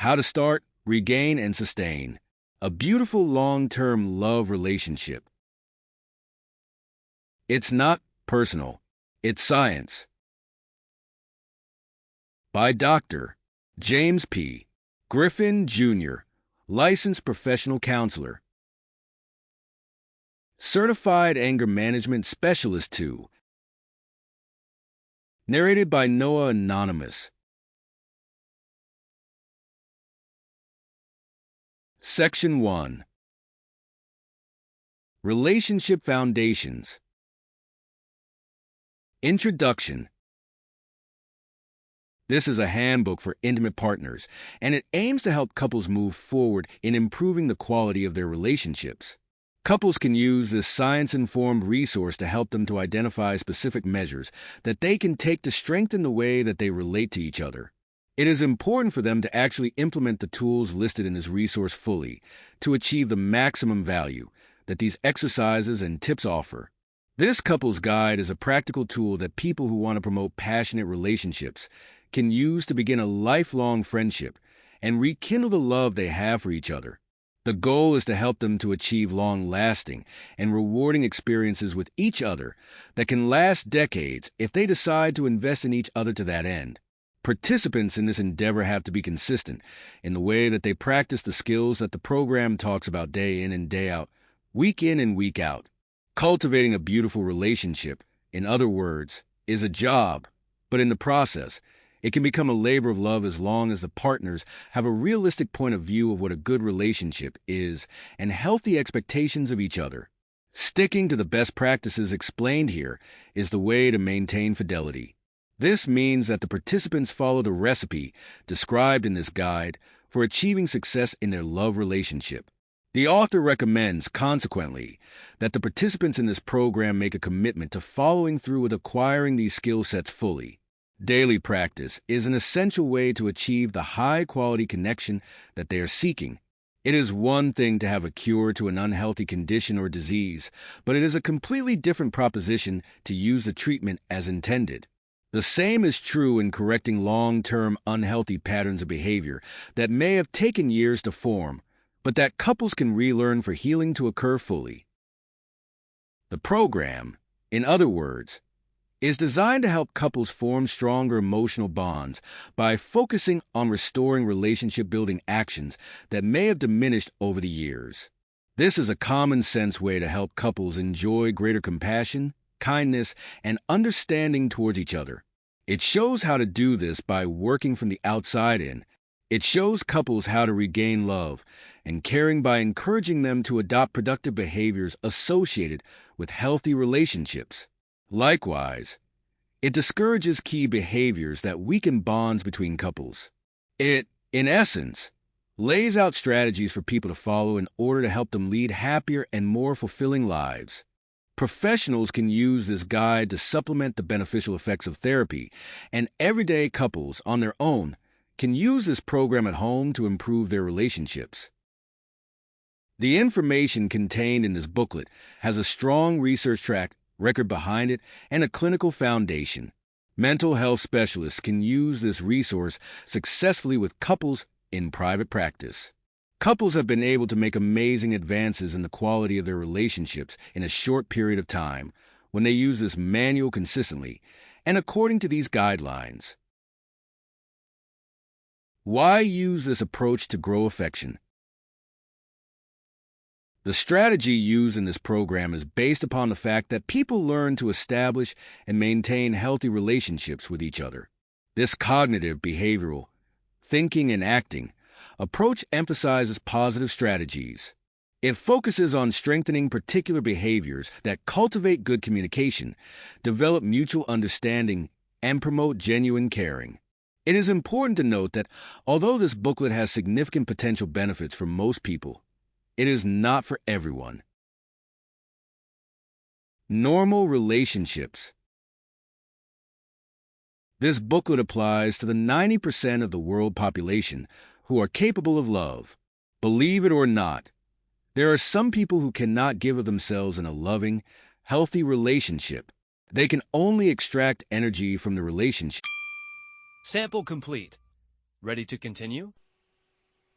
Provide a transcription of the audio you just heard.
How to start, regain, and sustain a beautiful long-term love relationship. It's not personal, it's science. By Dr. James P. Griffin, Jr., licensed professional counselor. Certified anger management specialist II. Narrated by Noah Anonymous. Section 1. Relationship Foundations. Introduction. This is a handbook for intimate partners, and it aims to help couples move forward in improving the quality of their relationships. Couples can use this science-informed resource to help them to identify specific measures that they can take to strengthen the way that they relate to each other. It is important for them to actually implement the tools listed in this resource fully to achieve the maximum value that these exercises and tips offer. This couple's guide is a practical tool that people who want to promote passionate relationships can use to begin a lifelong friendship and rekindle the love they have for each other. The goal is to help them to achieve long-lasting and rewarding experiences with each other that can last decades if they decide to invest in each other to that end. Participants in this endeavor have to be consistent in the way that they practice the skills that the program talks about day in and day out, week in and week out. Cultivating a beautiful relationship, in other words, is a job, but in the process, it can become a labor of love as long as the partners have a realistic point of view of what a good relationship is and healthy expectations of each other. Sticking to the best practices explained here is the way to maintain fidelity. This means that the participants follow the recipe described in this guide for achieving success in their love relationship. The author recommends, consequently, that the participants in this program make a commitment to following through with acquiring these skill sets fully. Daily practice is an essential way to achieve the high-quality connection that they are seeking. It is one thing to have a cure to an unhealthy condition or disease, but it is a completely different proposition to use the treatment as intended. The same is true in correcting long-term unhealthy patterns of behavior that may have taken years to form, but that couples can relearn for healing to occur fully. The program, in other words, is designed to help couples form stronger emotional bonds by focusing on restoring relationship-building actions that may have diminished over the years. This is a common-sense way to help couples enjoy greater compassion, kindness, and understanding towards each other. It shows how to do this by working from the outside in. It shows couples how to regain love and caring by encouraging them to adopt productive behaviors associated with healthy relationships. Likewise, it discourages key behaviors that weaken bonds between couples. It, in essence, lays out strategies for people to follow in order to help them lead happier and more fulfilling lives. Professionals can use this guide to supplement the beneficial effects of therapy, and everyday couples, on their own, can use this program at home to improve their relationships. The information contained in this booklet has a strong research track record behind it, and a clinical foundation. Mental health specialists can use this resource successfully with couples in private practice. Couples have been able to make amazing advances in the quality of their relationships in a short period of time when they use this manual consistently and according to these guidelines. Why use this approach to grow affection? The strategy used in this program is based upon the fact that people learn to establish and maintain healthy relationships with each other. This cognitive, behavioral, thinking and acting approach emphasizes positive strategies. It focuses on strengthening particular behaviors that cultivate good communication, develop mutual understanding, and promote genuine caring. It is important to note that although this booklet has significant potential benefits for most people, it is not for everyone. Normal relationships. This booklet applies to the 90% of the world population who are capable of love. Believe it or not, there are some people who cannot give of themselves in a loving, healthy relationship. They can only extract energy from the relationship. Sample complete. Ready to continue?